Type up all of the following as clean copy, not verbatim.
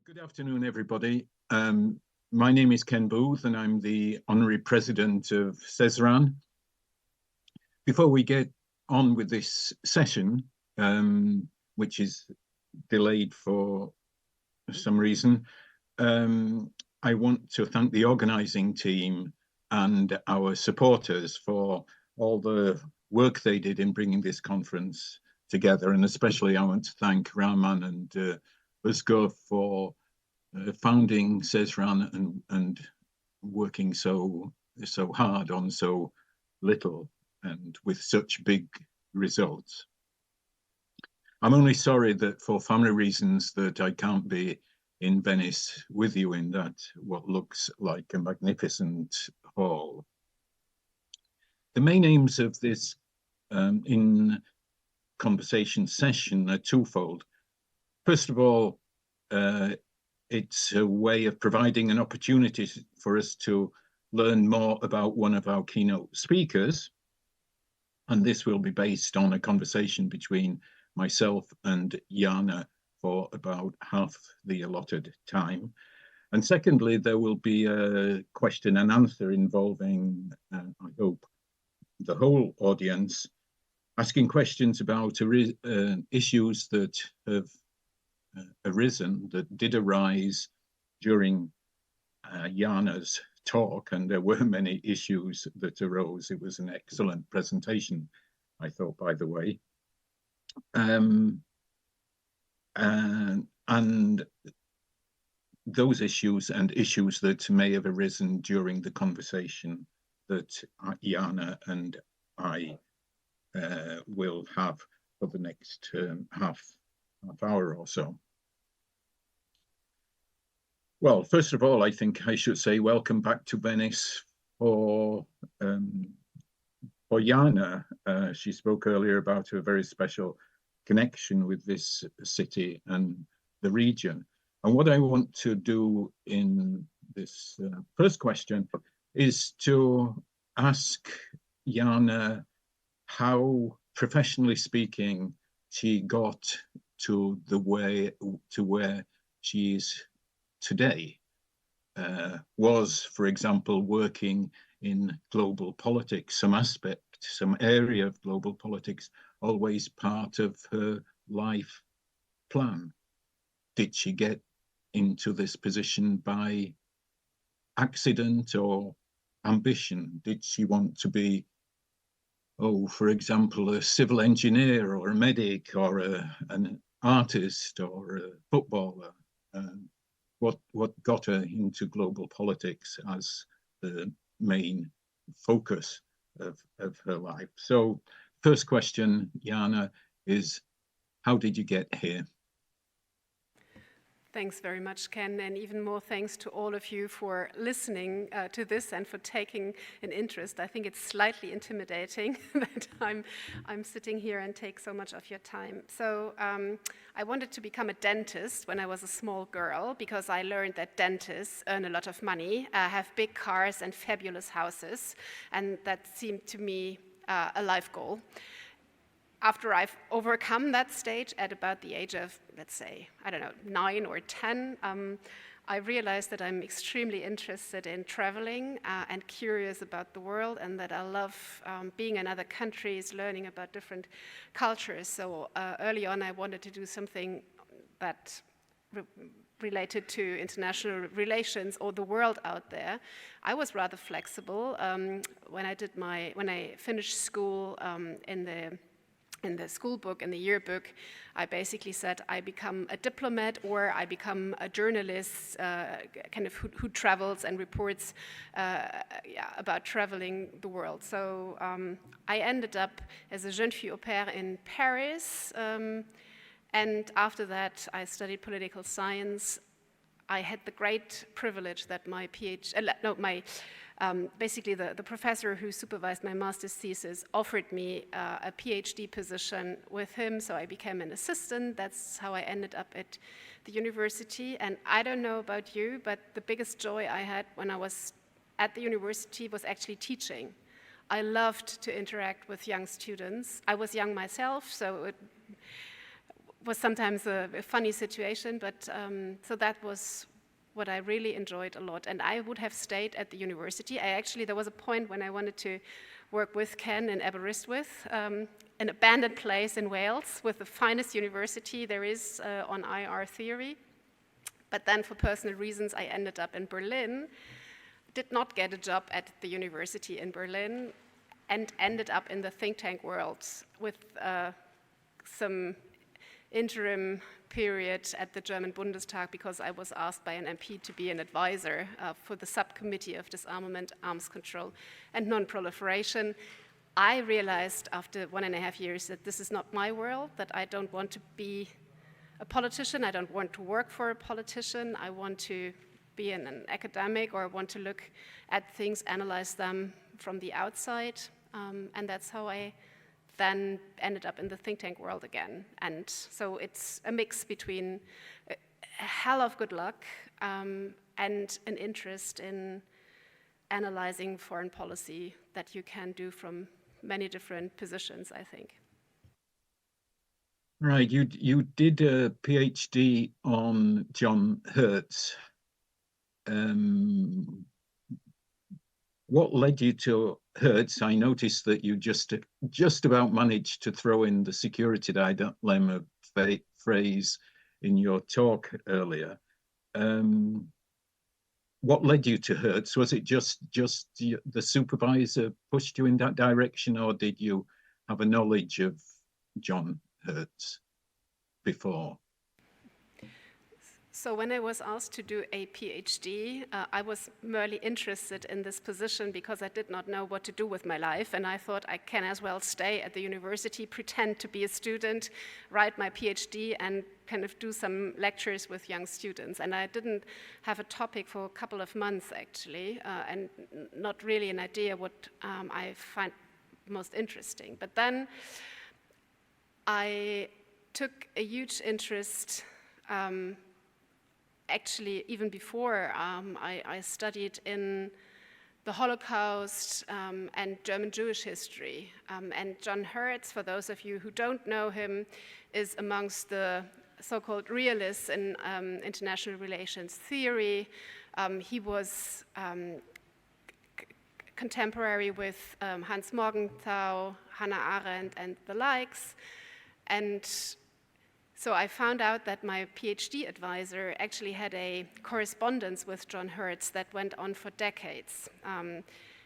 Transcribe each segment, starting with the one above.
Good afternoon, everybody. My name is Ken Booth, and I'm the Honorary President of CESRAN. Before we get on with this session, which is delayed for some reason, I want to thank the organising team and our supporters for all the work they did in bringing this conference together, and especially I want to thank Rahman and Özgür for founding CESRAN and working so hard on so little and with such big results. I'm only sorry that for family reasons that I can't be in Venice with you in that what looks like a magnificent hall. The main aims of this in conversation session are twofold. First of all, it's a way of providing an opportunity for us to learn more about one of our keynote speakers. And this will be based on a conversation between myself and Jana for about half the allotted time. And secondly, there will be a question and answer involving, I hope, the whole audience, asking questions about issues that have arisen, that did arise during Jana's talk, and there were many issues that arose. It was an excellent presentation, I thought, by the way. And those issues and issues that may have arisen during the conversation that Jana and I will have for the next half hour or so. Well, first of all, I think I should say welcome back to Venice for Jana. She spoke earlier about her very special connection with this city and the region. And what I want to do in this first question is to ask Jana how, professionally speaking, she got to where she is today. Was, for example, working in global politics, some aspect, some area of global politics, always part of her life plan? Did she get into this position by accident or ambition? Did she want to be, for example, a civil engineer or a medic or an artist or a footballer? What got her into global politics as the main focus of her life? So first question, Jana, is how did you get here? Thanks very much, Ken, and even more thanks to all of you for listening to this and for taking an interest. I think it's slightly intimidating that I'm sitting here and take so much of your time. So I wanted to become a dentist when I was a small girl because I learned that dentists earn a lot of money, have big cars and fabulous houses, and that seemed to me a life goal. After I've overcome that stage at about the age of, let's say, 9 or 10, I realized that I'm extremely interested in traveling and curious about the world, and that I love being in other countries, learning about different cultures. So early on, I wanted to do something that related to international relations or the world out there. I was rather flexible. When I finished school in the school book, in the yearbook, I basically said I become a diplomat or I become a journalist, kind of who travels and reports about traveling the world. So I ended up as a jeune fille au pair in Paris, and after that I studied political science. I had the great privilege that my basically the professor who supervised my master's thesis offered me a PhD position with him, so I became an assistant. That's how I ended up at the university. And I don't know about you, but the biggest joy I had when I was at the university was actually teaching. I loved to interact with young students. I was young myself, so was sometimes a funny situation, but so that was what I really enjoyed a lot. And I would have stayed at the university. There was a point when I wanted to work with Ken in Aberystwyth, an abandoned place in Wales with the finest university there is on IR theory. But then for personal reasons, I ended up in Berlin, did not get a job at the university in Berlin, and ended up in the think tank world with some interim period at the German Bundestag because I was asked by an MP to be an advisor for the subcommittee of disarmament, arms control, and non-proliferation. I realized after 1.5 years that this is not my world, that I don't want to be a politician, I don't want to work for a politician, I want to be an academic, or I want to look at things, analyze them from the outside, and that's how I then ended up in the think tank world again. And so it's a mix between a hell of good luck and an interest in analyzing foreign policy that you can do from many different positions, I think. Right, you did a PhD on John Hertz. What led you to Hertz? I noticed that you just about managed to throw in the security dilemma phrase in your talk earlier. What led you to Hertz? Was it just the supervisor pushed you in that direction, or did you have a knowledge of John Hertz before? So when I was asked to do a PhD, I was merely interested in this position because I did not know what to do with my life, and I thought I can as well stay at the university, pretend to be a student, write my PhD, and kind of do some lectures with young students. And I didn't have a topic for a couple of months, actually, and not really an idea what I find most interesting. But then I took a huge interest actually, even before I studied in the Holocaust and German Jewish history. And John Hertz, for those of you who don't know him, is amongst the so-called realists in international relations theory. He was contemporary with Hans Morgenthau, Hannah Arendt, and the likes. And so I found out that my PhD advisor actually had a correspondence with John Hertz that went on for decades.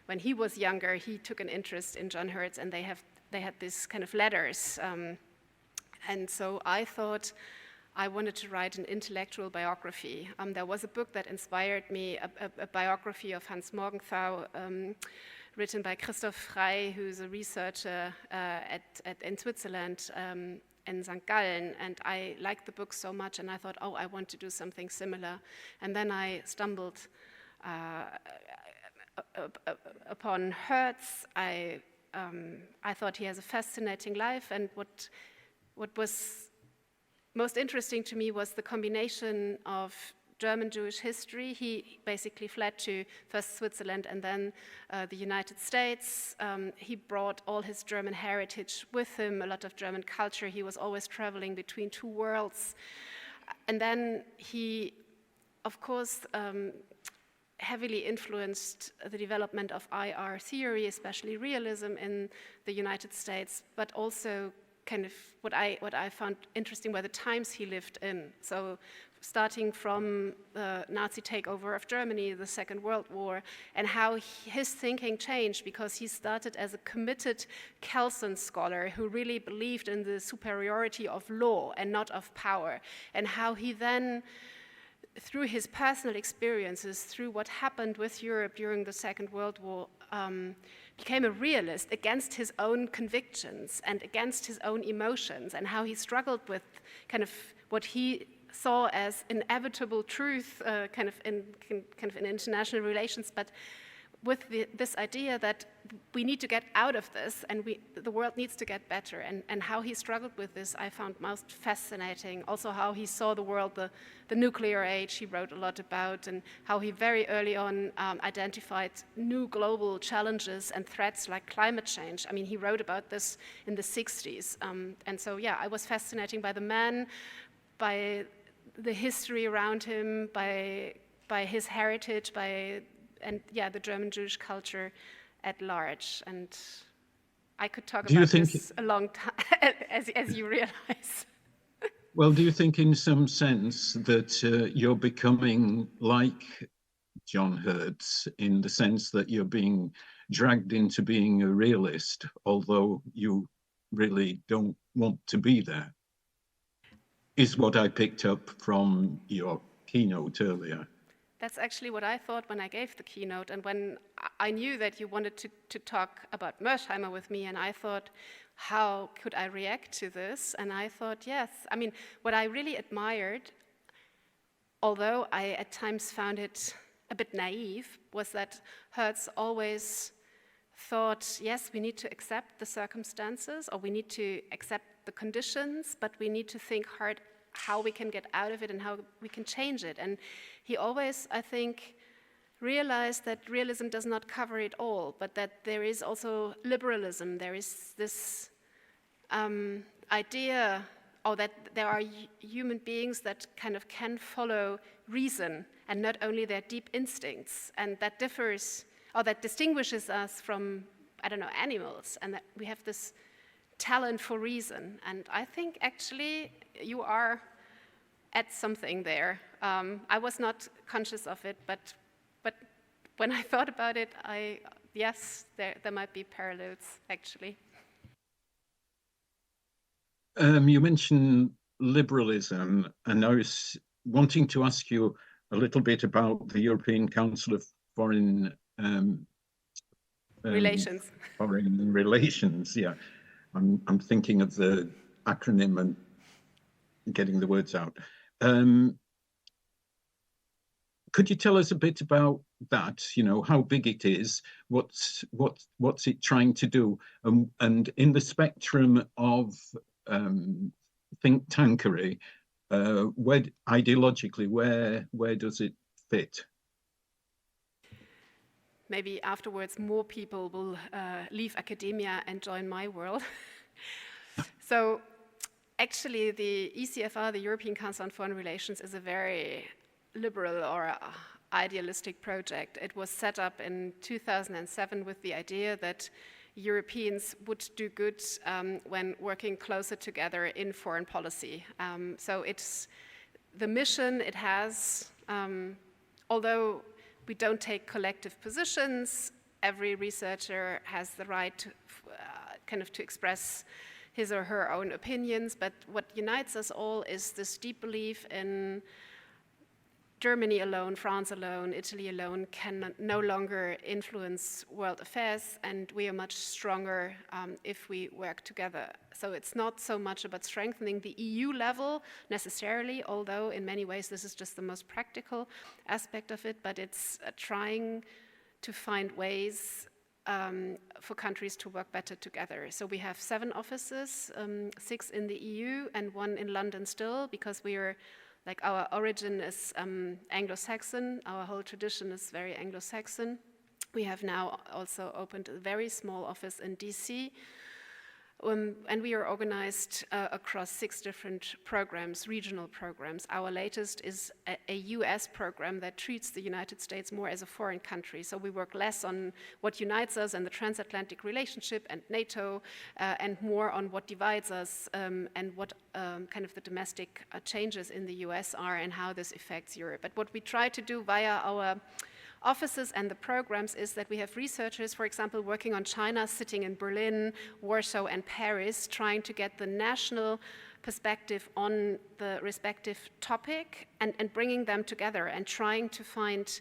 When he was younger, he took an interest in John Hertz, and they had these kind of letters. And so I thought I wanted to write an intellectual biography. There was a book that inspired me, a biography of Hans Morgenthau, written by Christoph Frey, who's a researcher in Switzerland, in St. Gallen, and I liked the book so much, and I thought, oh, I want to do something similar. And then I stumbled upon Hertz. I thought he has a fascinating life, and what was most interesting to me was the combination of German Jewish history. He basically fled to first Switzerland and then the United States. He brought all his German heritage with him, a lot of German culture. He was always traveling between two worlds. And then he, of course, heavily influenced the development of IR theory, especially realism in the United States, but also kind of what I found interesting were the times he lived in. So starting from the Nazi takeover of Germany, the Second World War, and how his thinking changed, because he started as a committed Kelsen scholar who really believed in the superiority of law and not of power, and how he then, through his personal experiences, through what happened with Europe during the Second World War, became a realist against his own convictions and against his own emotions, and how he struggled with kind of what he saw as inevitable truth, kind of in international relations, but with this idea that we need to get out of this and the world needs to get better. And how he struggled with this I found most fascinating. Also how he saw the world, the nuclear age he wrote a lot about, and how he very early on identified new global challenges and threats like climate change. I mean, he wrote about this in the 60s. And so, yeah, I was fascinated by the man, by the history around him, by his heritage, and yeah, the German Jewish culture at large. And I could talk about this a long time, as you realize. Well, do you think in some sense that you're becoming like John Hertz, in the sense that you're being dragged into being a realist, although you really don't want to be there? Is what I picked up from your keynote earlier. That's actually what I thought when I gave the keynote, and when I knew that you wanted to talk about Mersheimer with me, and I thought, how could I react to this? And I thought, yes. I mean, what I really admired, although I at times found it a bit naive, was that Hertz always thought, yes, we need to accept the circumstances, or we need to accept the conditions, but we need to think hard how we can get out of it and how we can change it. And he always, I think, realized that realism does not cover it all, but that there is also liberalism. There is this idea, or that there are human beings that kind of can follow reason and not only their deep instincts, and that differs, or that distinguishes us from, I don't know, animals, and that we have this talent for reason. And I think actually you are at something there. I was not conscious of it, but when I thought about it, yes, there might be parallels, actually. You mentioned liberalism, and I was wanting to ask you a little bit about the European Council of Foreign Relations. Foreign Relations, yeah. I'm thinking of the acronym and getting the words out. Could you tell us a bit about that? You know, how big it is, what's it trying to do, and in the spectrum of think tankery, where ideologically, where does it fit? Maybe afterwards more people will leave academia and join my world. So actually the ECFR, the European Council on Foreign Relations, is a very liberal or idealistic project. It was set up in 2007 with the idea that Europeans would do good when working closer together in foreign policy. So it's the mission it has, although we don't take collective positions, every researcher has the right to kind of to express his or her own opinions, but what unites us all is this deep belief in Germany alone, France alone, Italy alone can no longer influence world affairs, and we are much stronger if we work together. So it's not so much about strengthening the EU level necessarily, although in many ways this is just the most practical aspect of it, but it's trying to find ways for countries to work better together. So we have 7 offices, 6 in the EU and 1 in London still, because we are, like, our origin is Anglo-Saxon, our whole tradition is very Anglo-Saxon. We have now also opened a very small office in DC, and we are organized across 6 different programs, regional programs. Our latest is a US program that treats the United States more as a foreign country. So we work less on what unites us and the transatlantic relationship and NATO, and more on what divides us and what kind of the domestic changes in the US are and how this affects Europe. But what we try to do via our offices and the programs is that we have researchers, for example, working on China, sitting in Berlin, Warsaw, and Paris, trying to get the national perspective on the respective topic and bringing them together and trying to find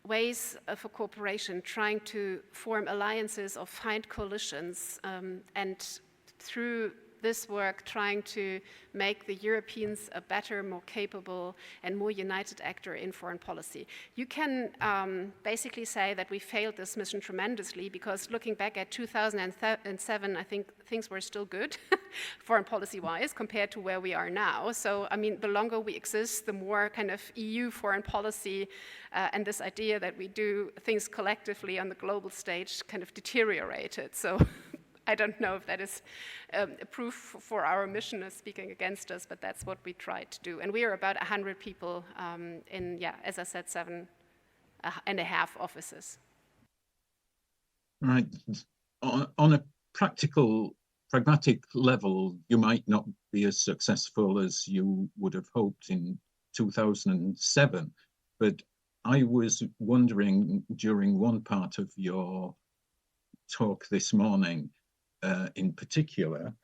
ways for cooperation, trying to form alliances or find coalitions, and through this work trying to make the Europeans a better, more capable, and more united actor in foreign policy. You can basically say that we failed this mission tremendously, because looking back at 2007, I think things were still good, foreign policy-wise, compared to where we are now. So, I mean, the longer we exist, the more kind of EU foreign policy and this idea that we do things collectively on the global stage kind of deteriorated. So I don't know if that is proof for our mission is speaking against us, but that's what we tried to do. And we are about 100 people in, yeah, as I said, 7.5 offices. Right. On a pragmatic level, you might not be as successful as you would have hoped in 2007, but I was wondering during one part of your talk this morning, in particular,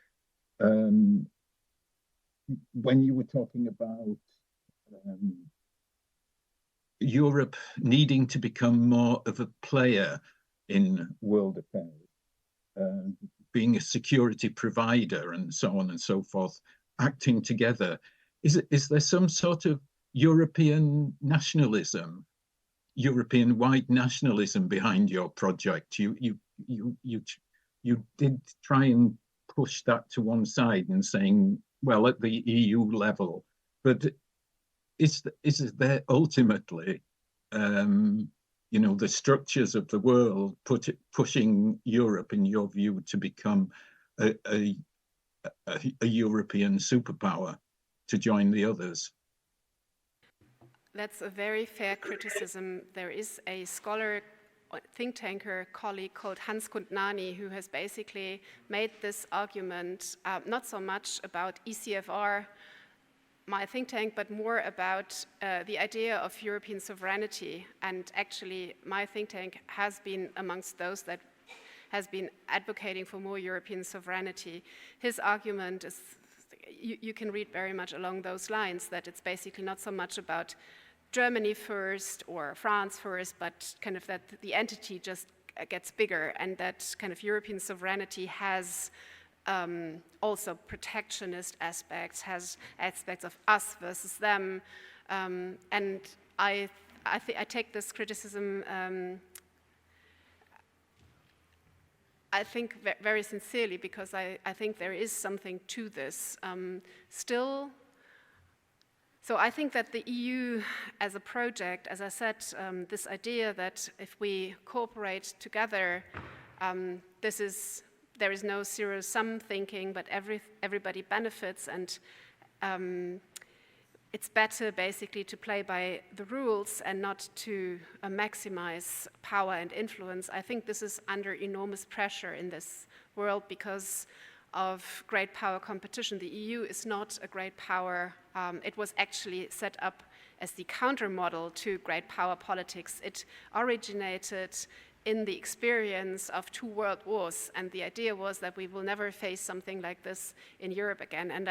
when you were talking about Europe needing to become more of a player in world affairs, being a security provider and so on and so forth, acting together. Is there some sort of European nationalism, European-wide nationalism behind your project? You did try and push that to one side and saying, well, at the EU level, but is there ultimately, you know, the structures of the world pushing Europe, in your view, to become a European superpower to join the others? That's a very fair criticism. There is a scholar, think tanker colleague called Hans Kundnani, who has basically made this argument not so much about ECFR, my think tank, but more about the idea of European sovereignty. And actually, my think tank has been amongst those that has been advocating for more European sovereignty. His argument is, you can read very much along those lines, that it's basically not so much about Germany first or France first, but kind of that the entity just gets bigger, and that kind of European sovereignty has also protectionist aspects, has aspects of us versus them, and I take this criticism, I think very sincerely, because I think there is something to this still. So I think that the EU as a project, as I said, this idea that if we cooperate together, there is no zero-sum thinking, but everybody benefits, and it's better basically to play by the rules and not to maximize power and influence. I think this is under enormous pressure in this world because of great power competition. The EU is not a great power. It was actually set up as the counter model to great power politics. It originated in the experience of 2 world wars, and the idea was that we will never face something like this in Europe again. And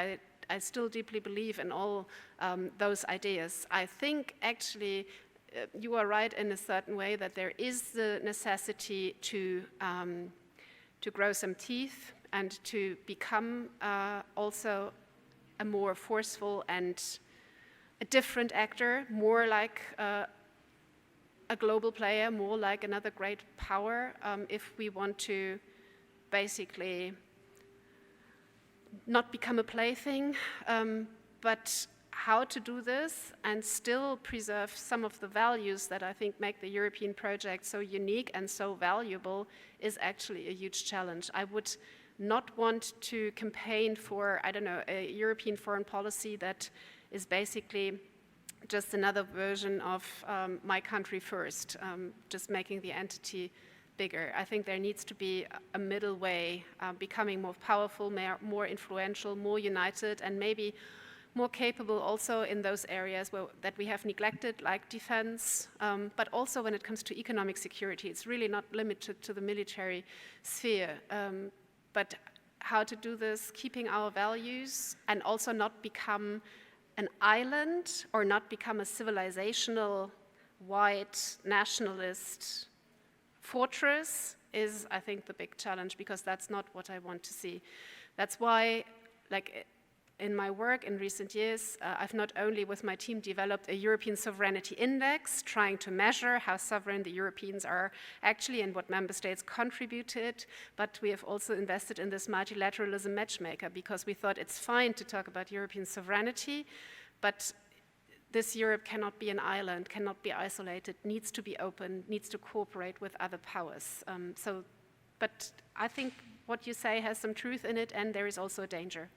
I still deeply believe in all those ideas. I think actually you are right in a certain way that there is the necessity to grow some teeth and to become also a more forceful and a different actor, more like a global player, more like another great power, if we want to basically not become a plaything, but how to do this and still preserve some of the values that I think make the European project so unique and so valuable is actually a huge challenge. I would not want to campaign for, I don't know, a European foreign policy that is basically just another version of my country first, just making the entity bigger. I think there needs to be a middle way, becoming more powerful, more influential, more united, and maybe more capable also in those areas that we have neglected, like defense, but also when it comes to economic security. It's really not limited to the military sphere, but how to do this, keeping our values, and also not become an island or not become a civilizational, white, nationalist fortress is, I think, the big challenge, because that's not what I want to see. That's why, like, in my work in recent years, I've not only with my team developed a European Sovereignty Index, trying to measure how sovereign the Europeans are actually and what member states contribute to it, but we have also invested in this multilateralism matchmaker, because we thought it's fine to talk about European sovereignty, but this Europe cannot be an island, cannot be isolated, needs to be open, needs to cooperate with other powers. But I think what you say has some truth in it, and there is also a danger.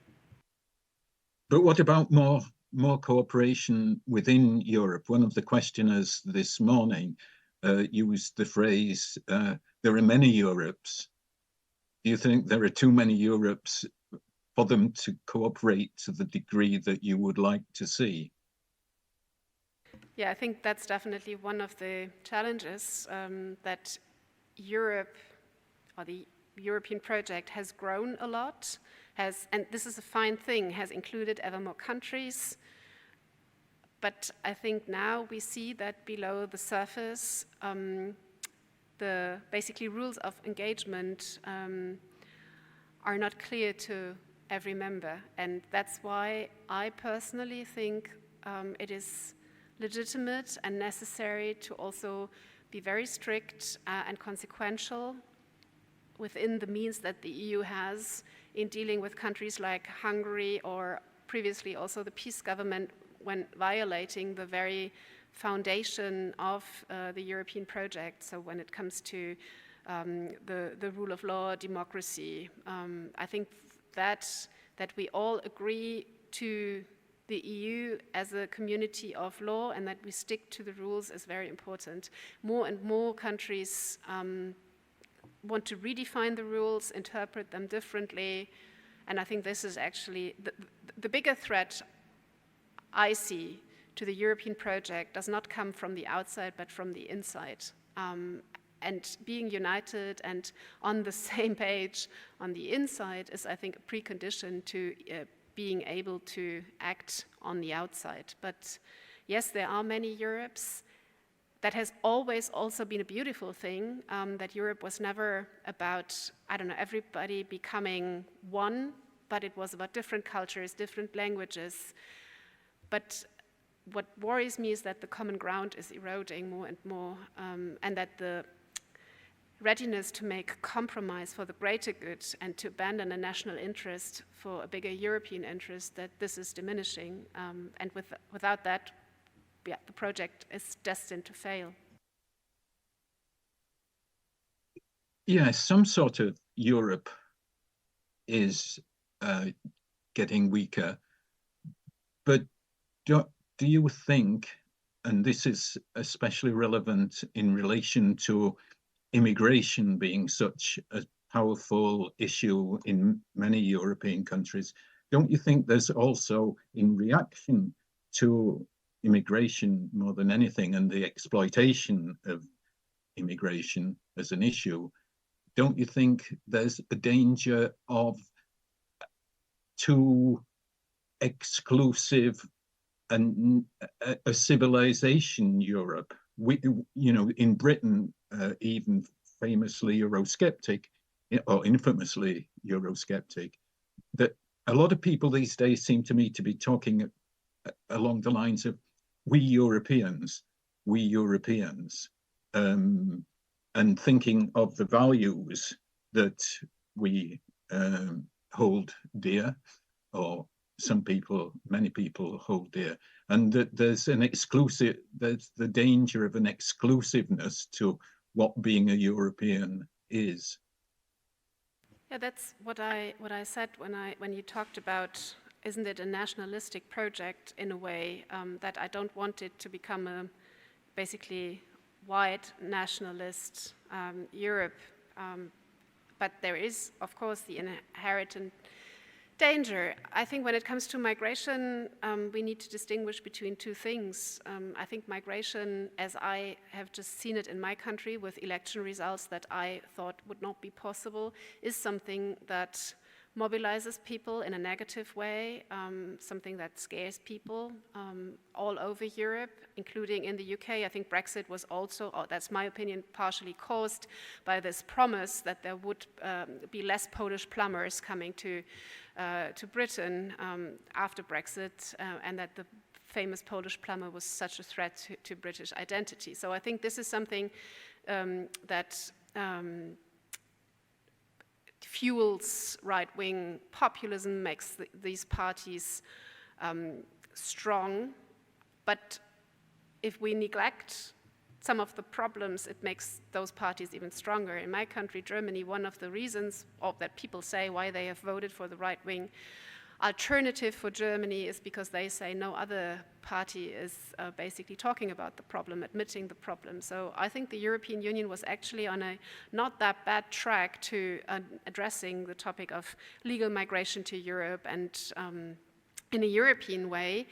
But what about more cooperation within Europe? One of the questioners this morning used the phrase, there are many Europes. Do you think there are too many Europes for them to cooperate to the degree that you would like to see? Yeah, I think that's definitely one of the challenges, that Europe, or the European project, has grown a lot, and this is a fine thing, has included ever more countries. But I think now we see that below the surface, the basically rules of engagement are not clear to every member. And that's why I personally think it is legitimate and necessary to also be very strict and consequential within the means that the EU has in dealing with countries like Hungary, or previously also the peace government, when violating the very foundation of the European project. So when it comes to the rule of law, democracy, I think that we all agree to the EU as a community of law, and that we stick to the rules is very important. More and more countries want to redefine the rules, interpret them differently, and I think this is actually the bigger threat I see to the European project does not come from the outside, but from the inside. And being united and on the same page on the inside is, I think, a precondition to being able to act on the outside. But yes, there are many Europes. That has always also been a beautiful thing, that Europe was never about, I don't know, everybody becoming one, but it was about different cultures, different languages. But what worries me is that the common ground is eroding more and more, and that the readiness to make compromise for the greater good and to abandon a national interest for a bigger European interest, that this is diminishing. And without that, yeah, the project is destined to fail. Yes, some sort of Europe is getting weaker, but do you think, and this is especially relevant in relation to immigration being such a powerful issue in many European countries, don't you think there's also, in reaction to immigration more than anything, and the exploitation of immigration as an issue, don't you think there's a danger of too exclusive and a civilization Europe? In Britain, even famously Eurosceptic, or infamously Eurosceptic, that a lot of people these days seem to me to be talking along the lines of we Europeans, and thinking of the values that we hold dear, or many people hold dear, and that there's the danger of an exclusiveness to what being a European is. Yeah, that's what I said when you talked about, isn't it a nationalistic project in a way, that I don't want it to become a basically white nationalist Europe, but there is, of course, the inherent danger. I think when it comes to migration, we need to distinguish between two things. I think migration, as I have just seen it in my country with election results that I thought would not be possible, is something that mobilizes people in a negative way, something that scares people all over Europe, including in the UK. I think Brexit was also, that's my opinion, partially caused by this promise that there would be less Polish plumbers coming to Britain after Brexit, and that the famous Polish plumber was such a threat to British identity. So I think this is something that fuels right-wing populism, makes these parties strong. But if we neglect some of the problems, it makes those parties even stronger. In my country, Germany, one of the reasons that people say why they have voted for the right-wing alternative for Germany is because they say no other party is basically talking about the problem, admitting the problem. So I think the European Union was actually on a not that bad track to addressing the topic of legal migration to Europe, and in a European way,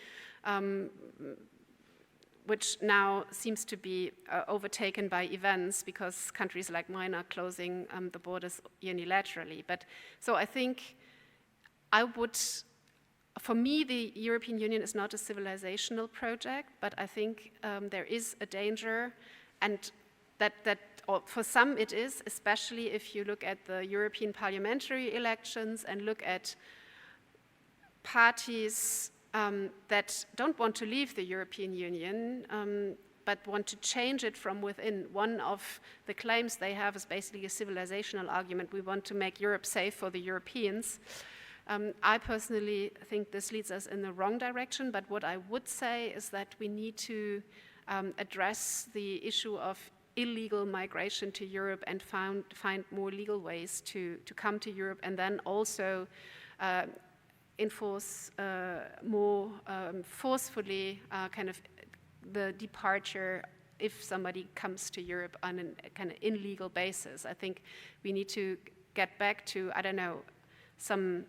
which now seems to be overtaken by events because countries like mine are closing the borders unilaterally. But so I think for me, the European Union is not a civilizational project, but I think there is a danger, and or for some it is, especially if you look at the European parliamentary elections and look at parties that don't want to leave the European Union, but want to change it from within. One of the claims they have is basically a civilizational argument. We want to make Europe safe for the Europeans. I personally think this leads us in the wrong direction, but what I would say is that we need to address the issue of illegal migration to Europe and find more legal ways to come to Europe, and then also enforce more forcefully kind of the departure if somebody comes to Europe on a kind of illegal basis. I think we need to get back to, I don't know, some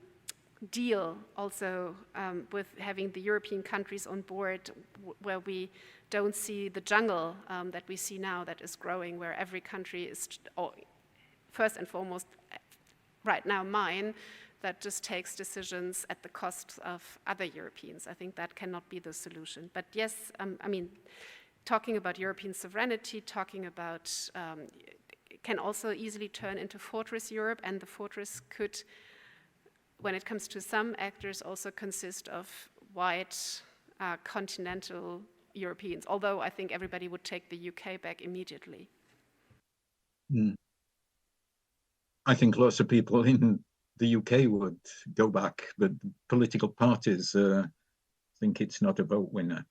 deal also with having the European countries on board, where we don't see the jungle that we see now that is growing, where every country is, first and foremost, right now mine, that just takes decisions at the cost of other Europeans. I think that cannot be the solution. But yes, I mean, talking about European sovereignty, talking about, can also easily turn into Fortress Europe, and the fortress could, when it comes to some actors, also consist of white continental Europeans, although I think everybody would take the UK back immediately. I think lots of people in the UK would go back, but political parties think it's not a vote winner.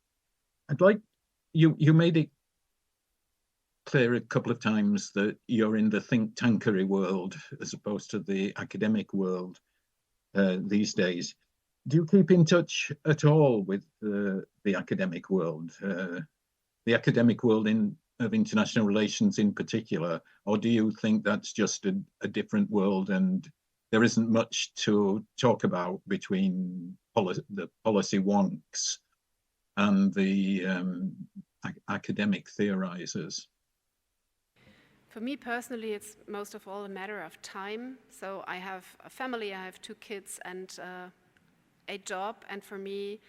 I'd like, you made it clear a couple of times that you're in the think tankery world as opposed to the academic world these days. Do you keep in touch at all with the academic world, of international relations in particular, or do you think that's just a different world and there isn't much to talk about between the policy wonks and the academic theorizers? For me personally, it's most of all a matter of time. So I have a family, I have 2 kids and a job, and for me,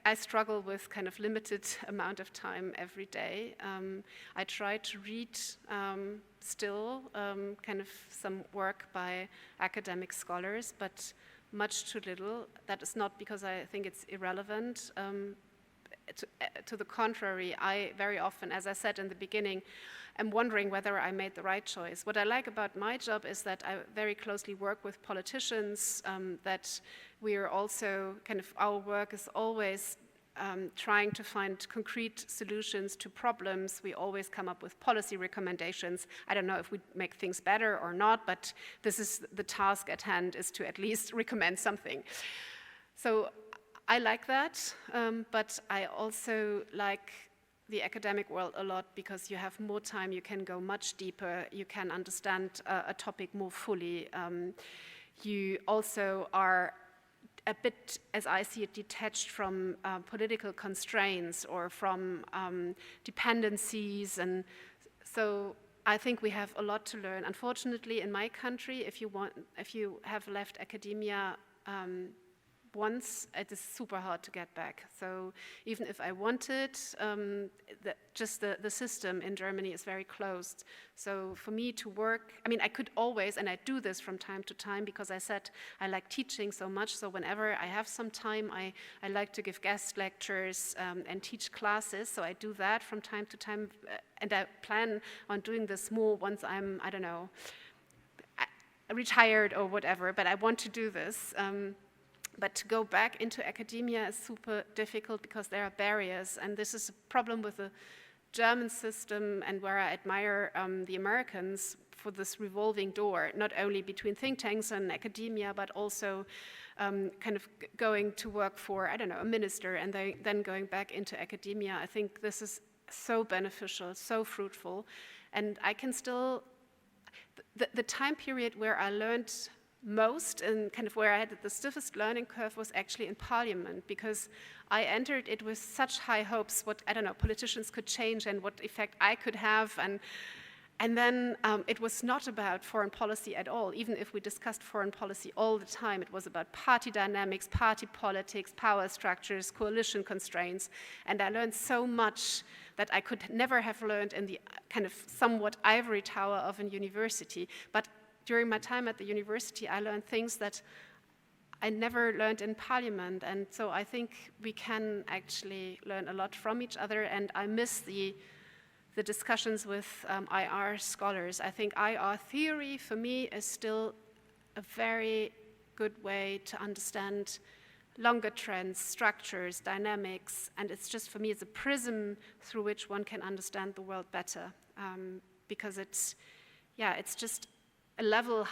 I struggle with kind of limited amount of time every day. I try to read still kind of some work by academic scholars, but much too little. That is not because I think it's irrelevant. To the contrary, I very often, as I said in the beginning, am wondering whether I made the right choice. What I like about my job is that I very closely work with politicians, that we are also kind of, our work is always trying to find concrete solutions to problems. We always come up with policy recommendations. I don't know if we make things better or not, but this is the task at hand, is to at least recommend something. So I like that, but I also like the academic world a lot because you have more time, you can go much deeper, you can understand a topic more fully. You also are a bit, as I see it, detached from political constraints or from dependencies, and so I think we have a lot to learn. Unfortunately, in my country, if you have left academia once, it is super hard to get back. So even if I wanted, the system in Germany is very closed. So for me to work, I mean, I could always, and I do this from time to time because I said I like teaching so much. So whenever I have some time, I like to give guest lectures and teach classes. So I do that from time to time, and I plan on doing this more once I'm, I don't know, retired or whatever, but I want to do this. But to go back into academia is super difficult because there are barriers, and this is a problem with the German system, and where I admire the Americans for this revolving door, not only between think tanks and academia, but also kind of going to work for, I don't know, a minister, and then going back into academia. I think this is so beneficial, so fruitful, and I can still, the time period where I learned most and kind of where I had the stiffest learning curve was actually in Parliament, because I entered it with such high hopes what, I don't know, politicians could change and what effect I could have, and then it was not about foreign policy at all. Even if we discussed foreign policy all the time, it was about party dynamics, party politics, power structures, coalition constraints, and I learned so much that I could never have learned in the kind of somewhat ivory tower of a university. But during my time at the university, I learned things that I never learned in Parliament, and so I think we can actually learn a lot from each other, and I miss the discussions with IR scholars. I think IR theory, for me, is still a very good way to understand longer trends, structures, dynamics, and it's just, for me, it's a prism through which one can understand the world better, because it's just a level,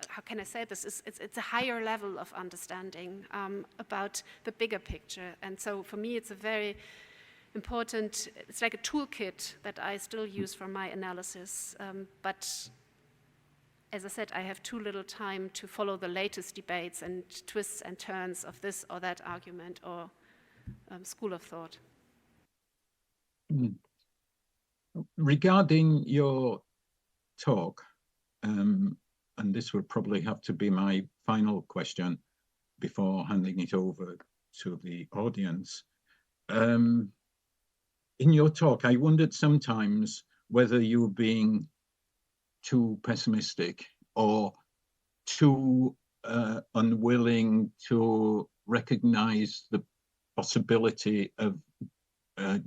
how can I say this? It's a higher level of understanding about the bigger picture. And so for me, it's a very important, it's like a toolkit that I still use for my analysis. But as I said, I have too little time to follow the latest debates and twists and turns of this or that argument or school of thought. Regarding your talk, and this would probably have to be my final question before handing it over to the audience. In your talk, I wondered sometimes whether you were being too pessimistic or too unwilling to recognize the possibility of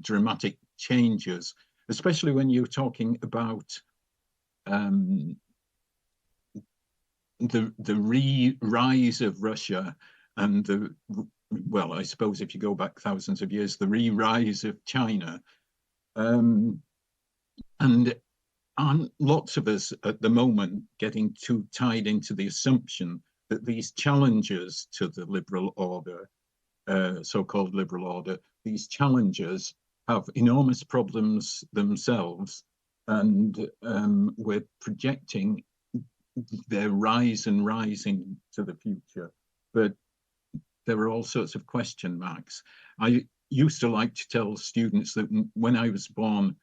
dramatic changes, especially when you're talking about the rise of Russia and well, I suppose if you go back thousands of years, the rise of China. And aren't lots of us at the moment getting too tied into the assumption that these challenges to the liberal order, so-called liberal order, these challenges have enormous problems themselves, and we're projecting their rise and rising to the future, but there are all sorts of question marks. I used to like to tell students that when I was born,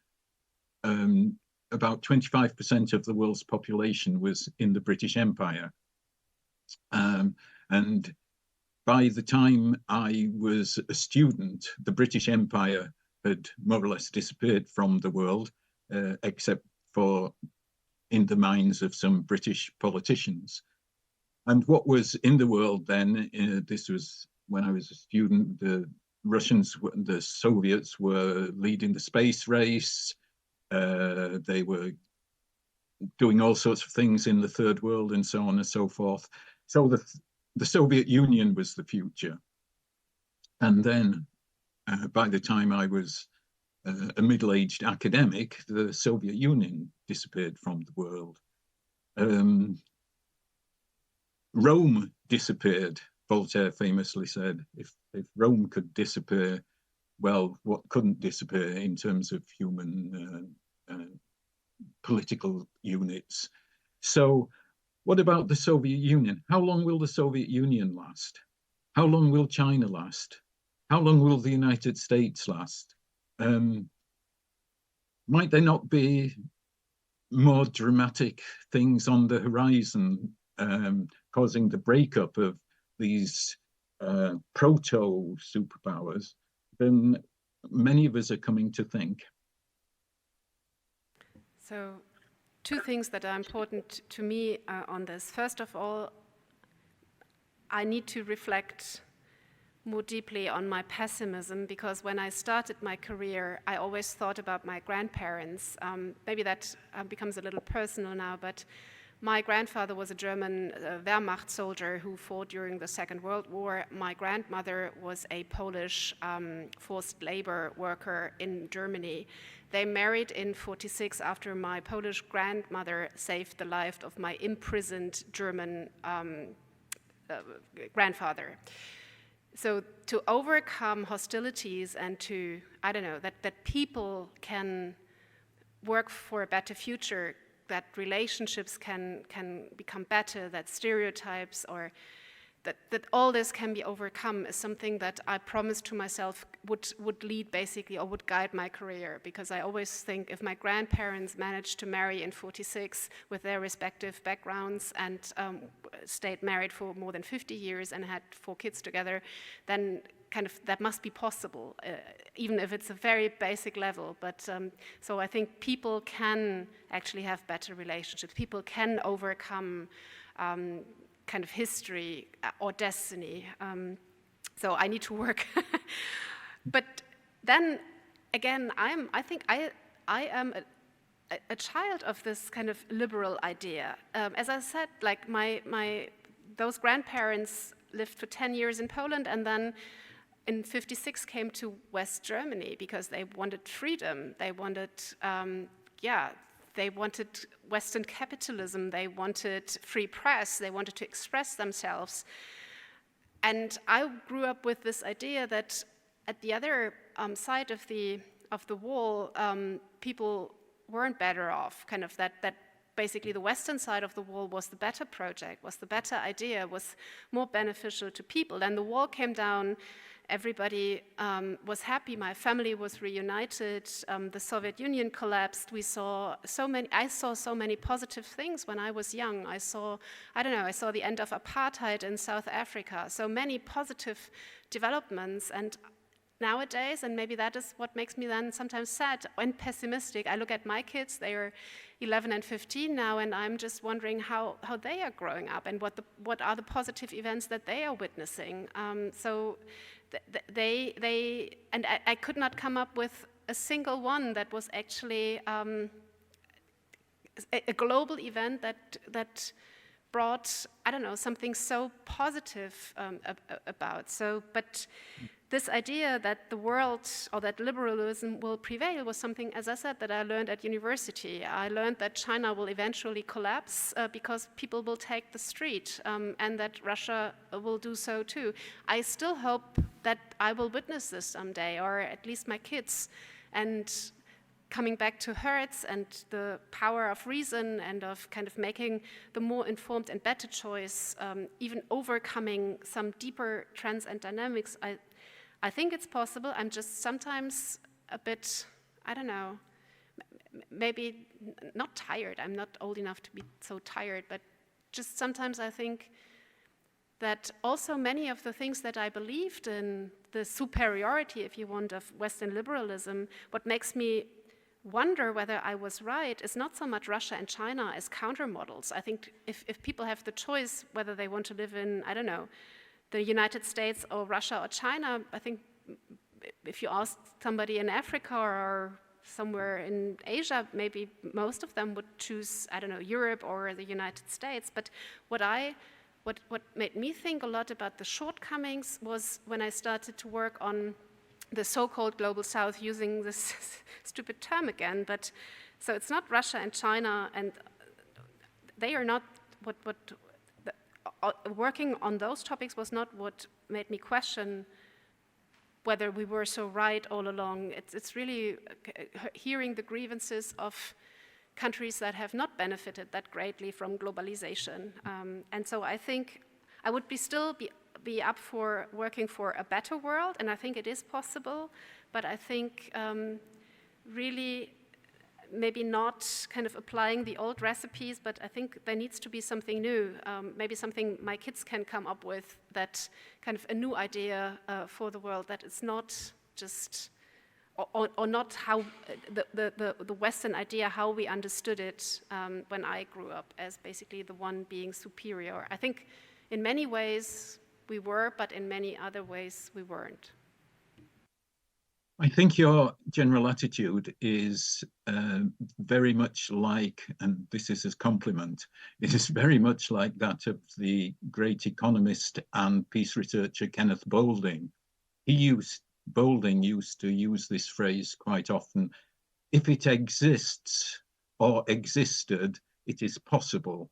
about 25% of the world's population was in the British Empire. And by the time I was a student, the British Empire had more or less disappeared from the world, except for in the minds of some British politicians. And what was in the world then, this was when I was a student, the Russians, the Soviets were leading the space race. They were doing all sorts of things in the third world and so on and so forth. So the Soviet Union was the future. And then by the time I was a middle-aged academic, the Soviet Union disappeared from the world. Rome disappeared. Voltaire famously said, if Rome could disappear, well, what couldn't disappear in terms of human political units? So what about the Soviet Union? How long will the Soviet Union last? How long will China last? How long will the United States last? Might there not be more dramatic things on the horizon, causing the breakup of these proto superpowers than many of us are coming to think. So, two things that are important to me on this. First of all, I need to reflect more deeply on my pessimism, because when I started my career, I always thought about my grandparents. Maybe that becomes a little personal now, but my grandfather was a German Wehrmacht soldier who fought during the Second World War. My grandmother was a Polish forced labor worker in Germany. They married in '46 after my Polish grandmother saved the life of my imprisoned German grandfather. So to overcome hostilities and to, I don't know, that people can work for a better future, that relationships can become better, that stereotypes or that all this can be overcome is something that I promised to myself would lead basically, or would guide my career, because I always think if my grandparents managed to marry in '46 with their respective backgrounds and stayed married for more than 50 years and had 4 kids together, then kind of that must be possible, even if it's a very basic level. But so I think people can actually have better relationships. People can overcome kind of history or destiny. So I need to work. But then again, I think I am a child of this kind of liberal idea. As I said, like those grandparents lived for 10 years in Poland, and then in '56 came to West Germany because they wanted freedom. They wanted, they wanted Western capitalism, they wanted free press, they wanted to express themselves. And I grew up with this idea that at the other side of the wall, people weren't better off, kind of that basically the Western side of the wall was the better project, was the better idea, was more beneficial to people. Then the wall came down, everybody was happy, my family was reunited, the Soviet Union collapsed, I saw so many positive things when I was young. I saw the end of apartheid in South Africa, so many positive developments. And nowadays, and maybe that is what makes me then sometimes sad and pessimistic, I look at my kids, they are 11 and 15 now, and I'm just wondering how they are growing up and what are the positive events that they are witnessing. I could not come up with a single one that was actually a global event that brought, I don't know, something so positive about. So, but this idea that the world or that liberalism will prevail was something, as I said, that I learned at university. I learned that China will eventually collapse because people will take the street, and that Russia will do so too. I still hope that I will witness this someday, or at least my kids. And coming back to Hertz and the power of reason and of kind of making the more informed and better choice, even overcoming some deeper trends and dynamics, I think it's possible. I'm just sometimes a bit, I don't know, maybe not tired. I'm not old enough to be so tired, but just sometimes I think that also many of the things that I believed in, the superiority, if you want, of Western liberalism, what makes me wonder whether I was right is not so much Russia and China as countermodels. I think if people have the choice whether they want to live in, I don't know, the United States or Russia or China, I think if you ask somebody in Africa or somewhere in Asia, maybe most of them would choose, I don't know, Europe or the United States. But what made me think a lot about the shortcomings was when I started to work on the so-called Global South, using this stupid term again. But so it's not Russia and China, and they are not working on those topics was not what made me question whether we were so right all along. It's really hearing the grievances of countries that have not benefited that greatly from globalization. And so I think I would still be up for working for a better world, and I think it is possible, but I think really maybe not kind of applying the old recipes, but I think there needs to be something new, maybe something my kids can come up with, that kind of a new idea for the world, that it's not just, or not how the Western idea, how we understood it when I grew up, as basically the one being superior. I think in many ways we were, but in many other ways we weren't. I think your general attitude is very much like, and this is a compliment, it is very much like that of the great economist and peace researcher Kenneth Boulding. Boulding used to use this phrase quite often: if it exists or existed, it is possible.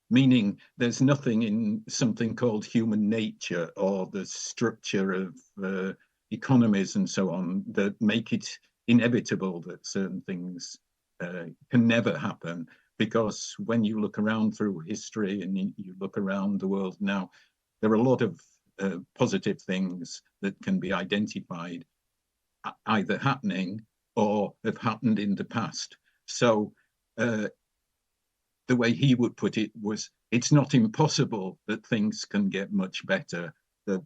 Meaning there's nothing in something called human nature or the structure of economies and so on that make it inevitable that certain things can never happen. Because when you look around through history and you look around the world now, there are a lot of positive things that can be identified either happening or have happened in the past. So the way he would put it was, it's not impossible that things can get much better, that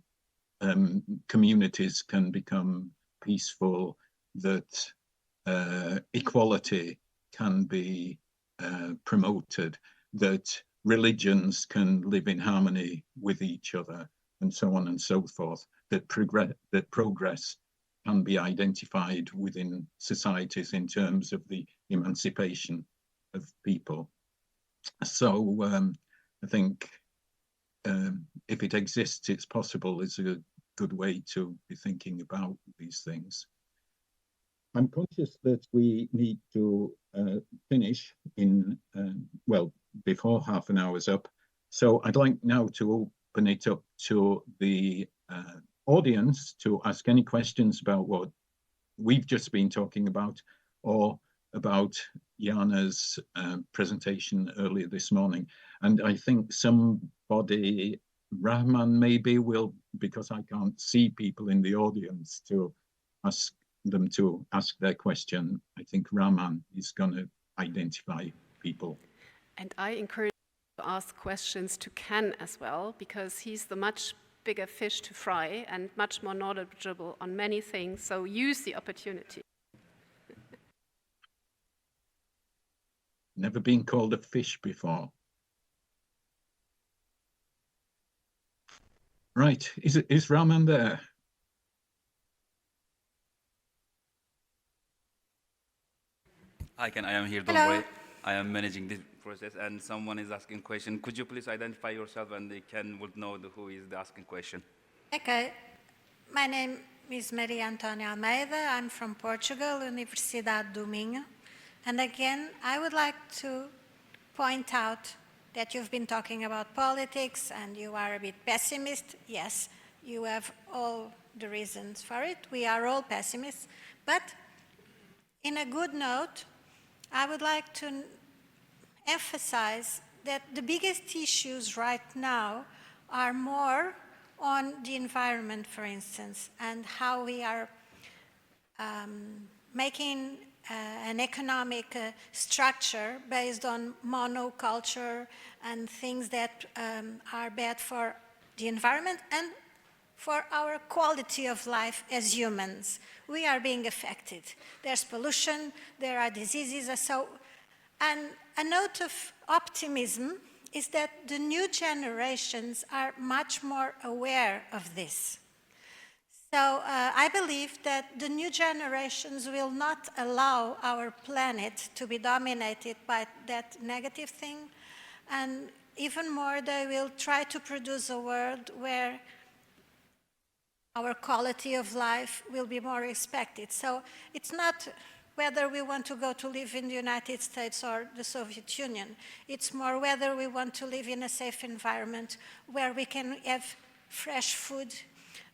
communities can become peaceful, that equality can be promoted, that religions can live in harmony with each other, and so on and so forth, that progress can be identified within societies in terms of the emancipation of people. So I think if it exists, it's possible is a good way to be thinking about these things. I'm conscious that we need to finish in, well, before half an hour's up. So I'd like now to open it up to the audience to ask any questions about what we've just been talking about, or about Jana's presentation earlier this morning. And I think somebody, Rahman maybe, will, because I can't see people in the audience to ask them to ask their question. I think Rahman is going to identify people. And I encourage you to ask questions to Ken as well, because he's the much bigger fish to fry and much more knowledgeable on many things. So use the opportunity. Never been called a fish before. Right, is Rahman there? I am here, don't worry. I am managing this process, and someone is asking question. Could you please identify yourself, and they would know who is asking question. Okay, my name is Maria Antónia Almeida. I'm from Portugal, Universidade do Minho. And again, I would like to point out that you've been talking about politics and you are a bit pessimist. Yes, you have all the reasons for it. We are all pessimists. But in a good note, I would like to emphasize that the biggest issues right now are more on the environment, for instance, and how we are making an economic structure based on monoculture and things that are bad for the environment and for our quality of life as humans. We are being affected. There's pollution, there are diseases, and a note of optimism is that the new generations are much more aware of this. So I believe that the new generations will not allow our planet to be dominated by that negative thing, and even more, they will try to produce a world where our quality of life will be more respected. So it's not whether we want to go to live in the United States or the Soviet Union. It's more whether we want to live in a safe environment where we can have fresh food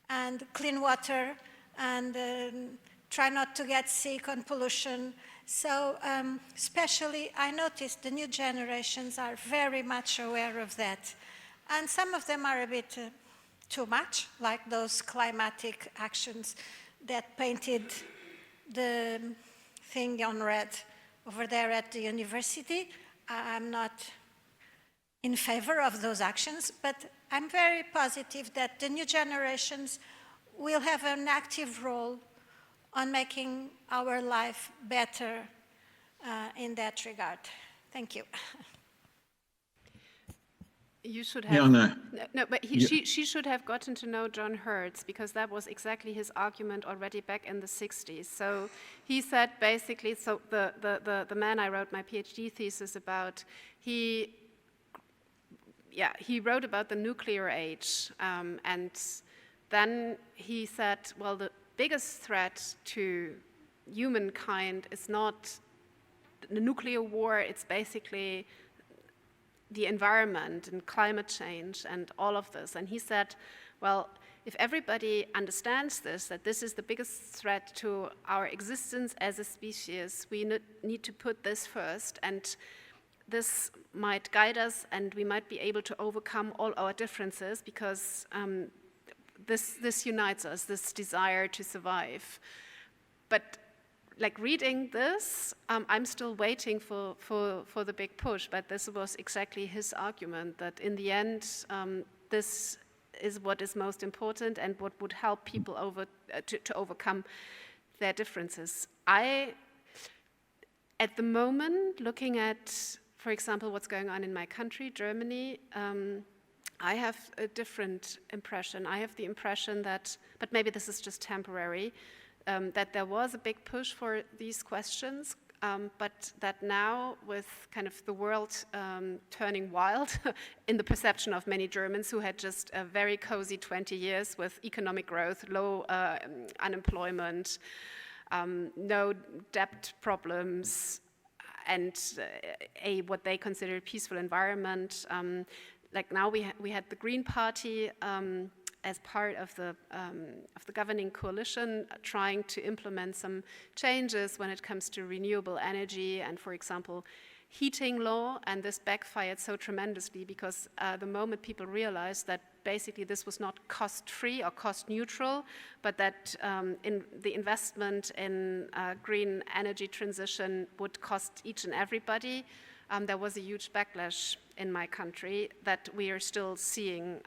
and clean water and try not to get sick on pollution. So especially, I noticed the new generations are very much aware of that. And some of them are a bit too much, like those climatic actions that painted the thing on red over there at the university. I'm not in favor of those actions, but I'm very positive that the new generations will have an active role on making our life better in that regard. Thank you. You should have, Jana, no, but she should have gotten to know John Hertz, because that was exactly his argument already back in the 60s. So he said basically, so the man I wrote my PhD thesis about, he wrote about the nuclear age, and then he said, well, the biggest threat to humankind is not the nuclear war, it's basically the environment and climate change and all of this. And he said, well, if everybody understands this, that this is the biggest threat to our existence as a species, we need to put this first, and this might guide us, and we might be able to overcome all our differences, because this unites us, this desire to survive. But like reading this, I'm still waiting for the big push, but this was exactly his argument, that in the end, this is what is most important and what would help people to overcome their differences. At the moment, looking at, for example, what's going on in my country, Germany, I have a different impression. I have the impression that, but maybe this is just temporary, that there was a big push for these questions, but that now, with kind of the world turning wild in the perception of many Germans who had just a very cozy 20 years with economic growth, low unemployment, no debt problems, and what they consider a peaceful environment. Like now we had the Green Party as part of the governing coalition, trying to implement some changes when it comes to renewable energy and, for example, heating law, and this backfired so tremendously, because the moment people realized that basically this was not cost-free or cost-neutral, but that the investment in green energy transition would cost each and everybody, there was a huge backlash in my country that we are still seeing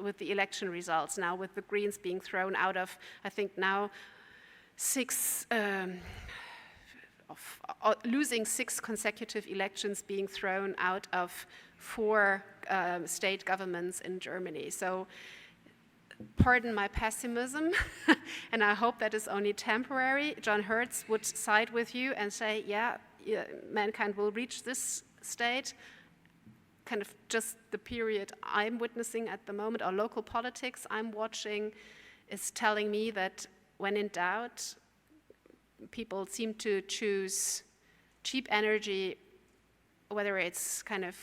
with the election results now, with the Greens being thrown out of, I think now, losing 6 consecutive elections, being thrown out of 4 state governments in Germany. So pardon my pessimism, and I hope that is only temporary. John Hertz would side with you and say, yeah, mankind will reach this state. Kind of just the period I'm witnessing at the moment, or local politics I'm watching, is telling me that when in doubt, people seem to choose cheap energy, whether it's kind of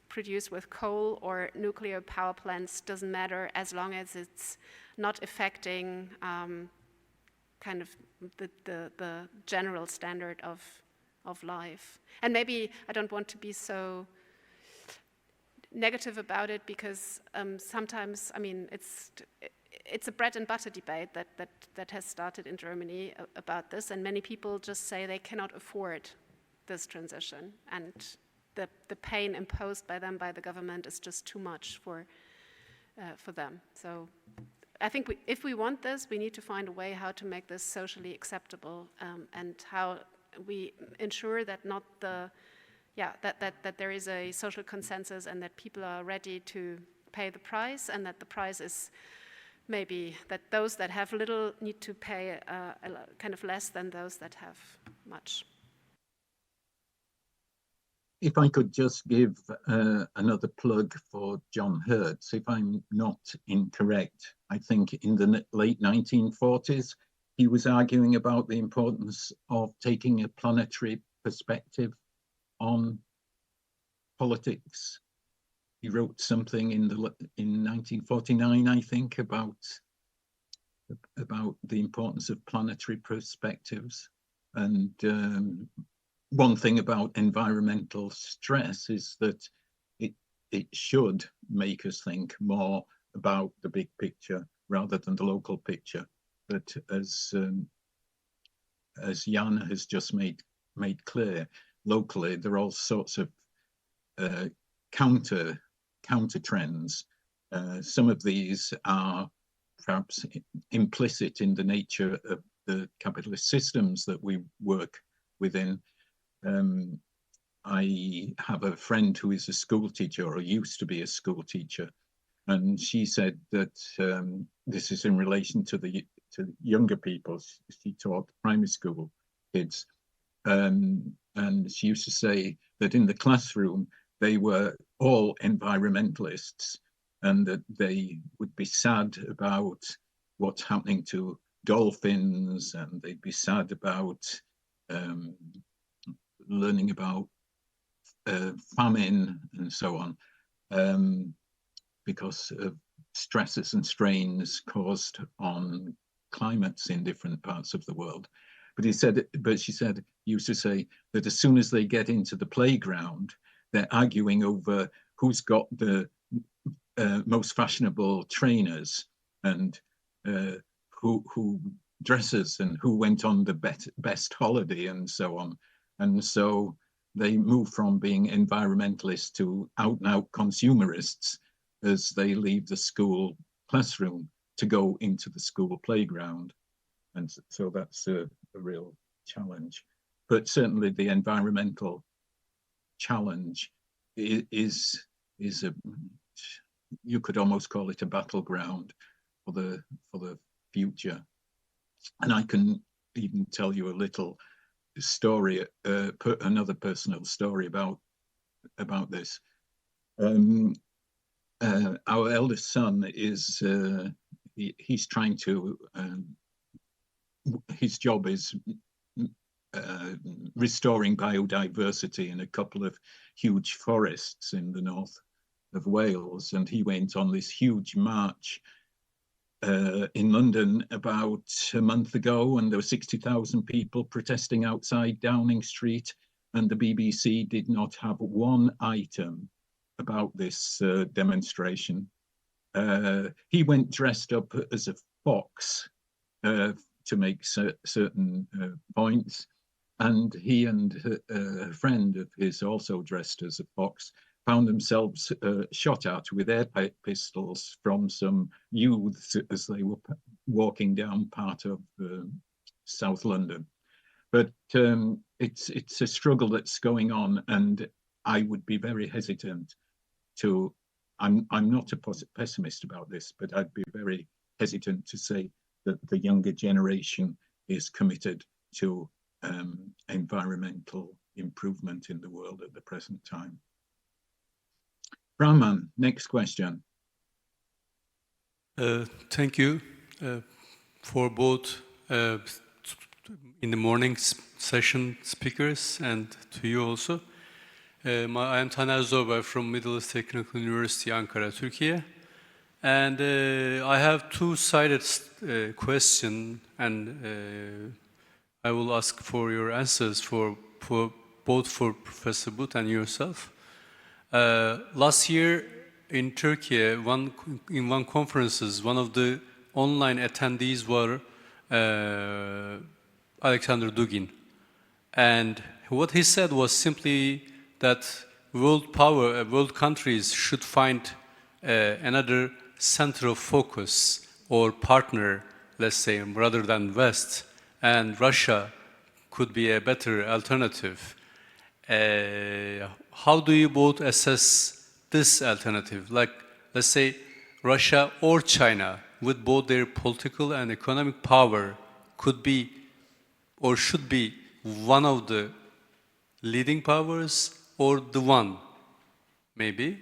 produced with coal or nuclear power plants, doesn't matter, as long as it's not affecting kind of the general standard of life. And maybe I don't want to be so negative about it, because sometimes, I mean, it's a bread and butter debate that has started in Germany about this, and many people just say they cannot afford this transition, and the pain imposed by them by the government is just too much for them. So I think if we want this, we need to find a way how to make this socially acceptable, and how we ensure that not that there is a social consensus, and that people are ready to pay the price, and that the price is maybe that those that have little need to pay kind of less than those that have much. If I could just give another plug for John Hertz, if I'm not incorrect, I think in the late 1940s, he was arguing about the importance of taking a planetary perspective on politics. He wrote something in 1949, I think, about the importance of planetary perspectives. And one thing about environmental stress is that it should make us think more about the big picture rather than the local picture. But as Jana has just made made clear locally, there are all sorts of counter trends. Some of these are perhaps implicit in the nature of the capitalist systems that we work within. I have a friend who is a school teacher, or used to be a school teacher, and she said that this is in relation to the younger people. She taught primary school kids, and she used to say that in the classroom they were all environmentalists, and that they would be sad about what's happening to dolphins, and they'd be sad about learning about famine and so on, because of stresses and strains caused on climates in different parts of the world. But she said, used to say that as soon as they get into the playground, they're arguing over who's got the most fashionable trainers, and who dresses, and who went on the best holiday, and so on. And so they move from being environmentalists to out-and-out consumerists as they leave the school classroom to go into the school playground. And so that's a real challenge. But certainly the environmental challenge is a, you could almost call it a battleground for the future. And I can even tell you a little story, another personal story about this. Our eldest son is he's trying to his job is restoring biodiversity in a couple of huge forests in the north of Wales, and he went on this huge march in London about a month ago, and there were 60,000 people protesting outside Downing Street, and the BBC did not have one item about this demonstration. He went dressed up as a fox to make certain points, and he and a friend of his, also dressed as a fox, found themselves shot at with air pistols from some youths as they were walking down part of South London. But it's a struggle that's going on, and I would be very hesitant to, I'm not a pessimist about this, but I'd be very hesitant to say that the younger generation is committed to environmental improvement in the world at the present time. Brahman, next question. Thank you for both in the morning session speakers, and to you also. I am Taner Zober from Middle East Technical University, Ankara, Turkey. And I have two-sided question, and I will ask for your answers for both for Professor Booth and yourself. Last year in Turkey, in one conferences, one of the online attendees were Alexander Dugin. And what he said was simply that world countries should find another center of focus or partner, let's say, rather than West, and Russia could be a better alternative. How do you both assess this alternative? Like, let's say, Russia or China, with both their political and economic power, could be or should be one of the leading powers, or the one, maybe.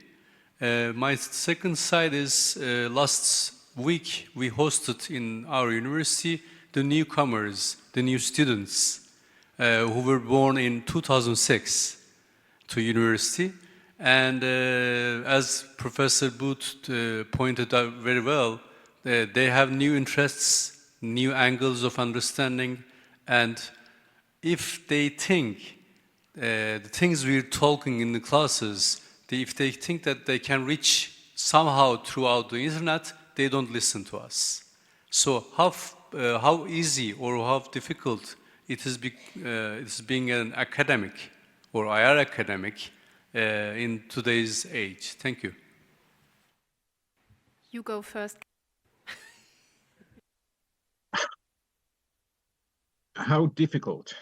My second side is last week we hosted in our university the newcomers, the new students who were born in 2006 to university. And as Professor Booth pointed out very well, they have new interests, new angles of understanding, and if they think the things we're talking in the classes, if they think that they can reach somehow throughout the internet, they don't listen to us. So how easy or how difficult it is being an academic or IR academic in today's age? Thank you. You go first. How difficult?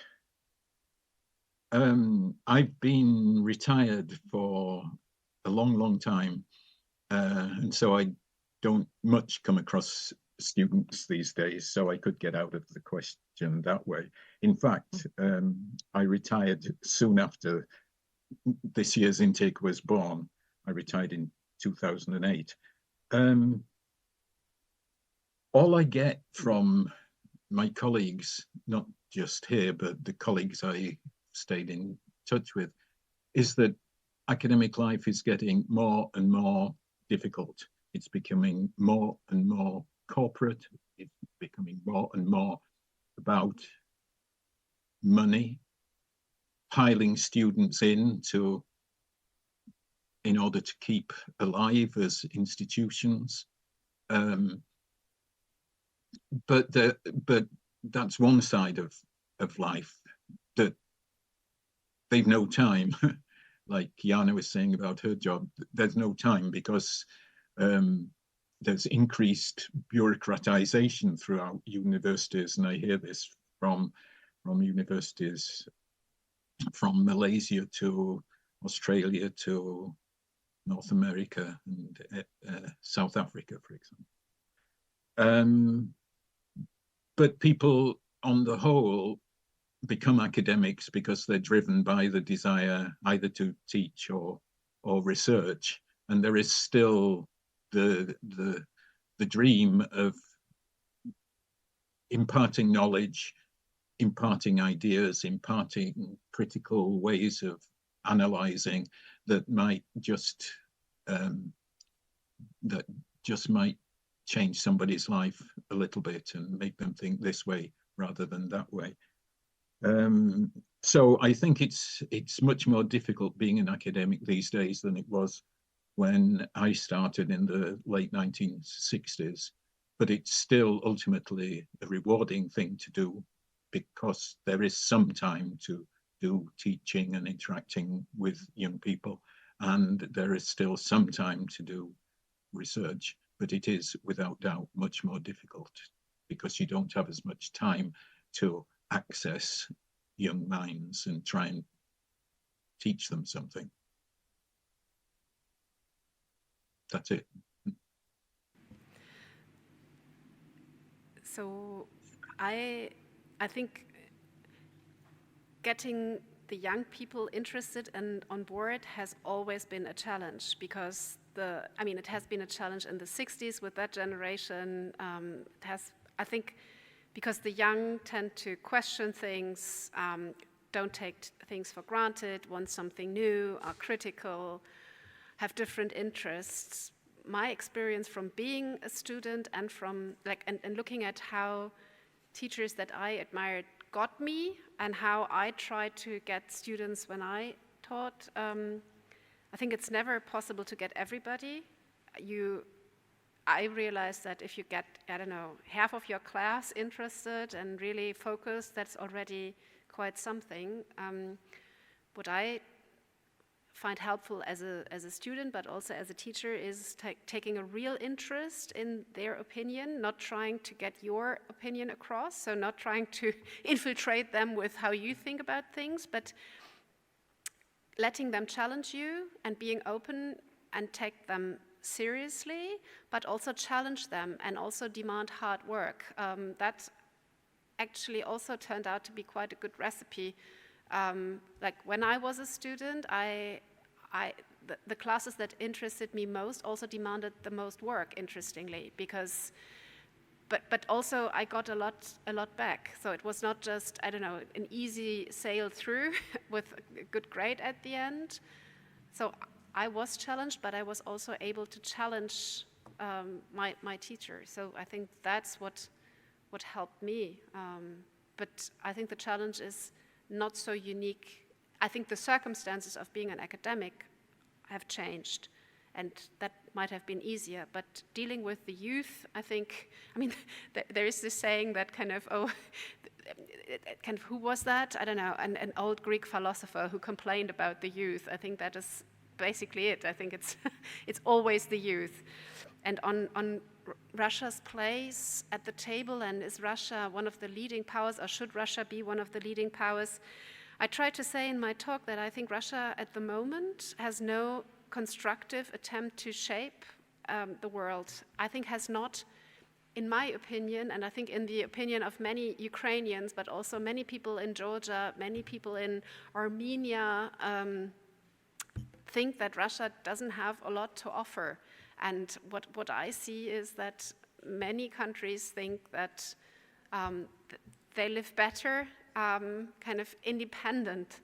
I've been retired for a long, long time, and so I don't much come across students these days, so I could get out of the question that way. In fact, I retired soon after this year's intake was born. I retired in 2008. All I get from my colleagues, not just here, but the colleagues I stayed in touch with, is that academic life is getting more and more difficult. It's becoming more and more corporate. It's becoming more and more about money, piling students in order to keep alive as institutions. But that's one side of life, that they've no time. Like Jana was saying about her job, there's no time because there's increased bureaucratization throughout universities, and I hear this from universities from Malaysia to Australia to North America and South Africa, for example. But people, on the whole, become academics because they're driven by the desire either to teach or research, and there is still the dream of imparting knowledge, imparting ideas, imparting critical ways of analyzing that might just might change somebody's life a little bit and make them think this way rather than that way. So I think it's much more difficult being an academic these days than it was when I started in the late 1960s, but it's still ultimately a rewarding thing to do because there is some time to do teaching and interacting with young people, and there is still some time to do research, but it is without doubt much more difficult because you don't have as much time to access young minds and try and teach them something. That's it. So I think getting the young people interested and on board has always been a challenge because it has been a challenge in the 60s with that generation. I think, because the young tend to question things, don't take things for granted, want something new, are critical, have different interests. My experience from being a student and from and looking at how teachers that I admired got me and how I tried to get students when I taught, I think it's never possible to get everybody. I realized that if you get, half of your class interested and really focused, that's already quite something. What I find helpful as a student, but also as a teacher, is taking a real interest in their opinion, not trying to get your opinion across, so not trying to infiltrate them with how you think about things, but letting them challenge you and being open and take them seriously, but also challenge them and also demand hard work. That actually also turned out to be quite a good recipe. Like when I was a student, the classes that interested me most also demanded the most work, interestingly, because but also I got a lot back. So it was not just, an easy sail through with a good grade at the end. So I was challenged, but I was also able to challenge my teacher. So I think that's what helped me. But I think the challenge is not so unique. I think the circumstances of being an academic have changed, and that might have been easier. But dealing with the youth, I think, there is this saying that kind of, kind of, who was that? I don't know, an old Greek philosopher who complained about the youth. I think that is basically it. I think it's it's always the youth. And on Russia's place at the table, and is Russia one of the leading powers, or should Russia be one of the leading powers? I tried to say in my talk that I think Russia at the moment has no constructive attempt to shape the world. I think has not, in my opinion, and I think in the opinion of many Ukrainians, but also many people in Georgia, many people in Armenia, think that Russia doesn't have a lot to offer. And what I see is that many countries think that they live better, kind of independent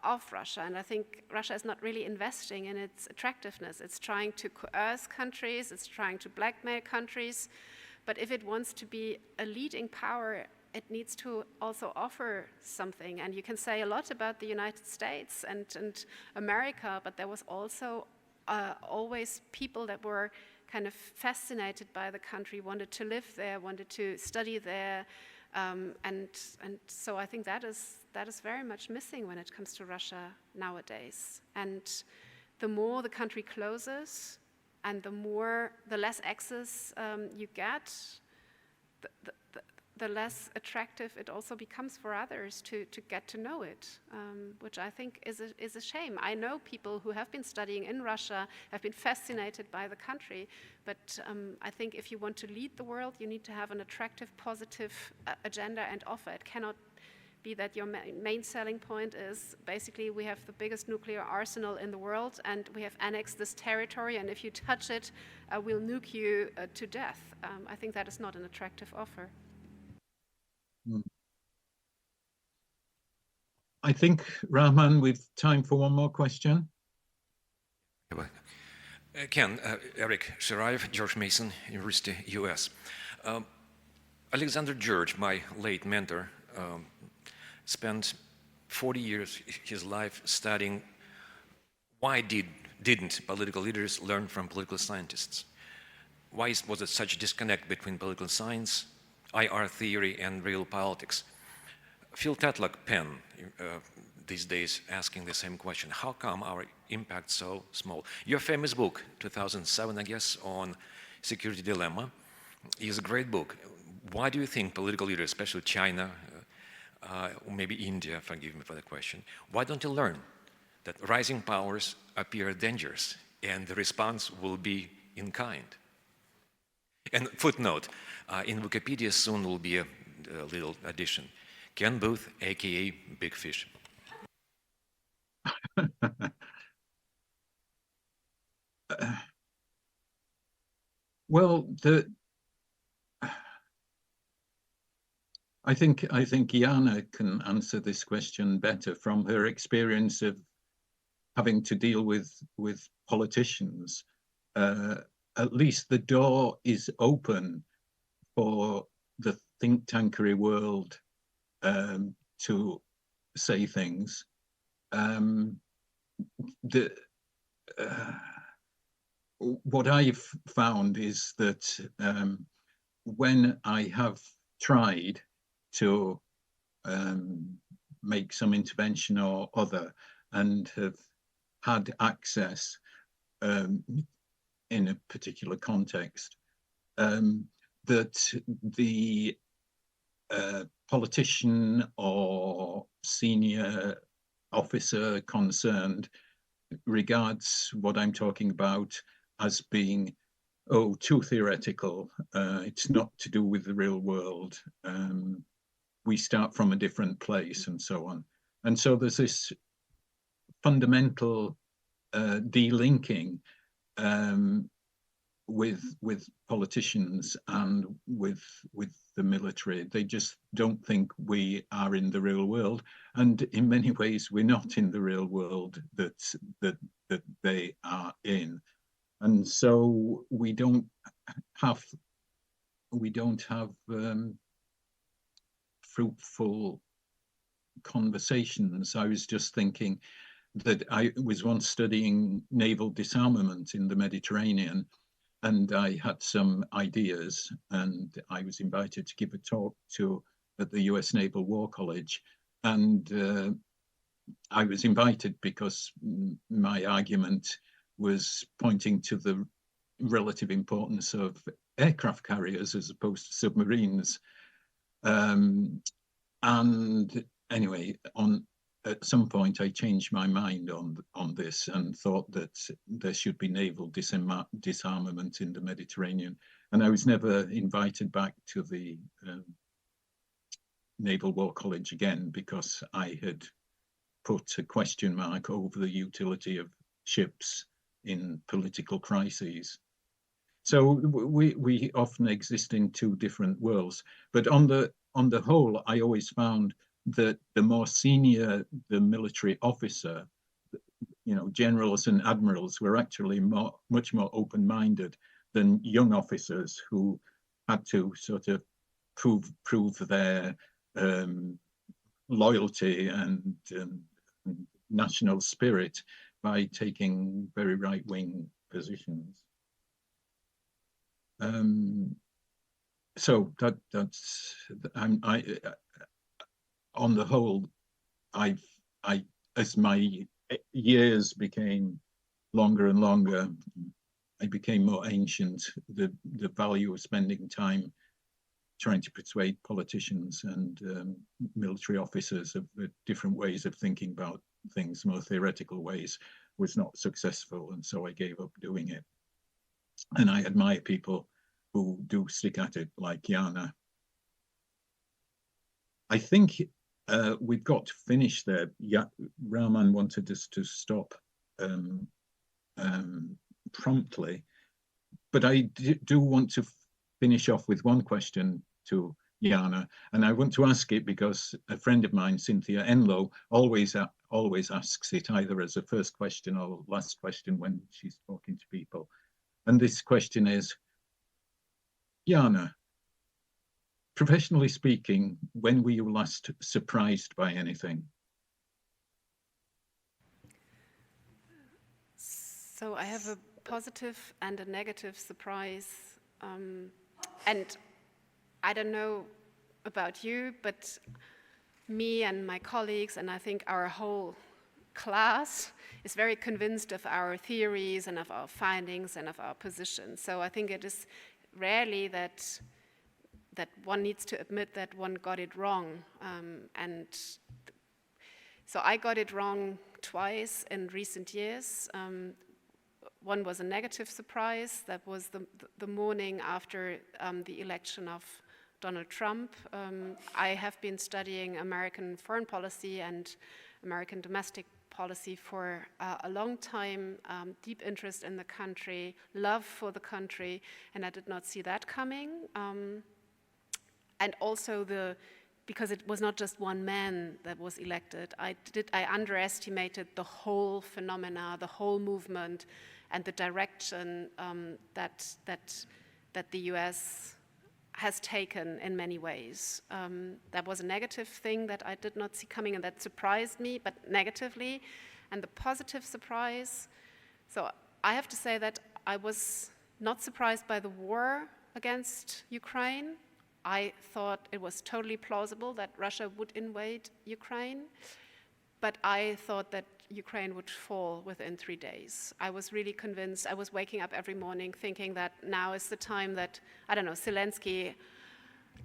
of Russia. And I think Russia is not really investing in its attractiveness. It's trying to coerce countries, it's trying to blackmail countries. But if it wants to be a leading power, it needs to also offer something. And you can say a lot about the United States and America, but there was also always people that were kind of fascinated by the country, wanted to live there, wanted to study there. And so I think that is very much missing when it comes to Russia nowadays. And the more the country closes, and the less access you get, the less attractive it also becomes for others to get to know it, which I think is a shame. I know people who have been studying in Russia, have been fascinated by the country, but I think if you want to lead the world, you need to have an attractive, positive agenda and offer. It cannot be that your main selling point is basically we have the biggest nuclear arsenal in the world and we have annexed this territory, and if you touch it, we'll nuke you to death. I think that is not an attractive offer. I think, Rahman, we've time for one more question. Ken, Eric Sharayev, George Mason University, US. Alexander George, my late mentor, spent 40 years his life studying why didn't political leaders learn from political scientists? Why was it such a disconnect between political science, IR theory, and real politics? Phil Tetlock penned these days asking the same question: how come our impact so small? Your famous book, 2007, I guess, on security dilemma, is a great book. Why do you think political leaders, especially China, or maybe India, forgive me for the question, why don't you learn that rising powers appear dangerous and the response will be in kind? And footnote, in Wikipedia soon will be a little addition. Ken Booth, aka Big Fish. Well, I think Jana can answer this question better from her experience of having to deal with politicians. At least the door is open for the think tankery world to say things. What I've found is that when I have tried to make some intervention or other and have had access in a particular context, that the politician or senior officer concerned regards what I'm talking about as being, oh, too theoretical. It's not to do with the real world. We start from a different place and so on. And so there's this fundamental delinking with politicians and with the military. They just don't think we are in the real world, and in many ways we're not in the real world that they are in. And so we don't have fruitful conversations. I was just thinking that I was once studying naval disarmament in the Mediterranean, and I had some ideas, and I was invited to give a talk to at the US Naval War College. And I was invited because my argument was pointing to the relative importance of aircraft carriers as opposed to submarines. And anyway, at some point I changed my mind on this and thought that there should be naval disarmament in the Mediterranean. And I was never invited back to the Naval War College again because I had put a question mark over the utility of ships in political crises. So we often exist in two different worlds. But on the whole, I always found that the more senior the military officer, generals and admirals were actually much more open-minded than young officers who had to sort of prove their loyalty and national spirit by taking very right-wing positions. So that's on the whole, as my years became longer and longer, I became more ancient. The value of spending time trying to persuade politicians and military officers of the different ways of thinking about things, more theoretical ways, was not successful, and so I gave up doing it. And I admire people who do stick at it, like Jana. I think we've got to finish there. Rahman wanted us to stop promptly, but I do want to finish off with one question to Jana, and I want to ask it because a friend of mine, Cynthia Enlow, always asks it either as a first question or last question when she's talking to people. And this question is, Jana, professionally speaking, when were you last surprised by anything? So I have a positive and a negative surprise. And I don't know about you, but me and my colleagues, and I think our whole class, is very convinced of our theories and of our findings and of our positions. So I think it is rarely that one needs to admit that one got it wrong. And so I got it wrong twice in recent years. One was a negative surprise. That was the morning after the election of Donald Trump. I have been studying American foreign policy and American domestic policy for a long time, deep interest in the country, love for the country, and I did not see that coming. And also because it was not just one man that was elected, I underestimated the whole phenomena, the whole movement, and the direction that the US has taken in many ways. That was a negative thing that I did not see coming, and that surprised me, but negatively. And the positive surprise, so I have to say that I was not surprised by the war against Ukraine. I thought it was totally plausible that Russia would invade Ukraine, but I thought that Ukraine would fall within 3 days. I was really convinced. I was waking up every morning thinking that now is the time that, I don't know, Zelensky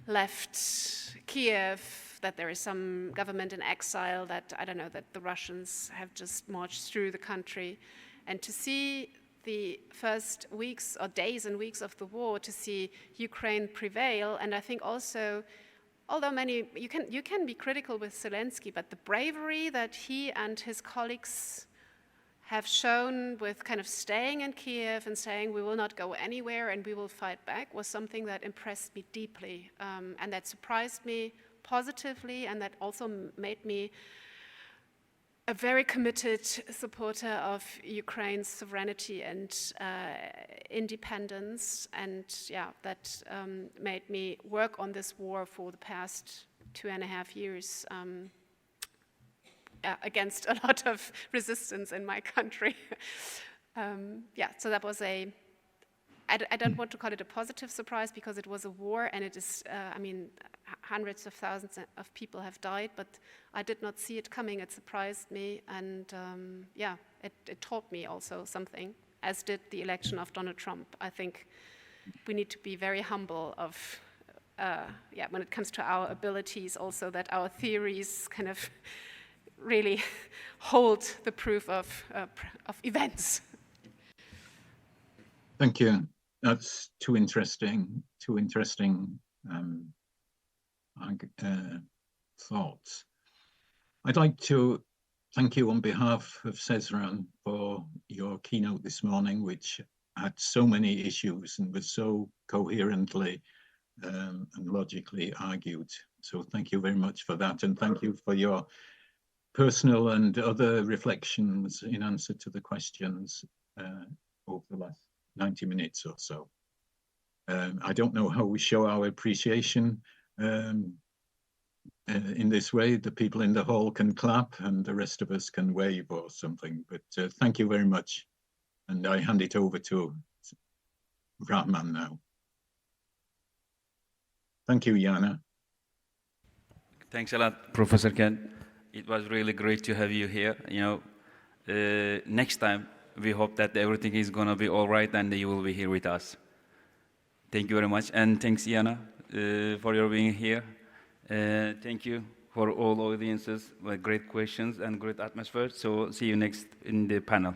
left Kiev, that there is some government in exile, that, I don't know, that the Russians have just marched through the country. And to see the first weeks or days and weeks of the war, to see Ukraine prevail, and I think also, although you can be critical with Zelensky, but the bravery that he and his colleagues have shown with kind of staying in Kiev and saying we will not go anywhere and we will fight back was something that impressed me deeply, and that surprised me positively, and that also made me a very committed supporter of Ukraine's sovereignty and independence, and yeah, that made me work on this war for the past 2.5 years against a lot of resistance in my country. Yeah, so that was a I don't want to call it a positive surprise because it was a war and it is, I mean, hundreds of thousands of people have died, but I did not see it coming. It surprised me, and yeah, it taught me also something, as did the election of Donald Trump. I think we need to be very humble of, yeah, when it comes to our abilities, also that our theories kind of really hold the proof of events. Thank you. That's two interesting thoughts. I'd like to thank you on behalf of CESRAN for your keynote this morning, which had so many issues and was so coherently and logically argued. So thank you very much for that, and thank you for your personal and other reflections in answer to the questions over the last 90 minutes or so. I don't know how we show our appreciation in this way. The people in the hall can clap and the rest of us can wave or something, but thank you very much. And I hand it over to Rahman now. Thank you, Jana. Thanks a lot, Professor Ken. It was really great to have you here. You know, next time, we hope that everything is going to be all right and you will be here with us. Thank you very much. And thanks, Jana, for your being here. Thank you for all audiences, great questions and great atmosphere. So see you next in the panel.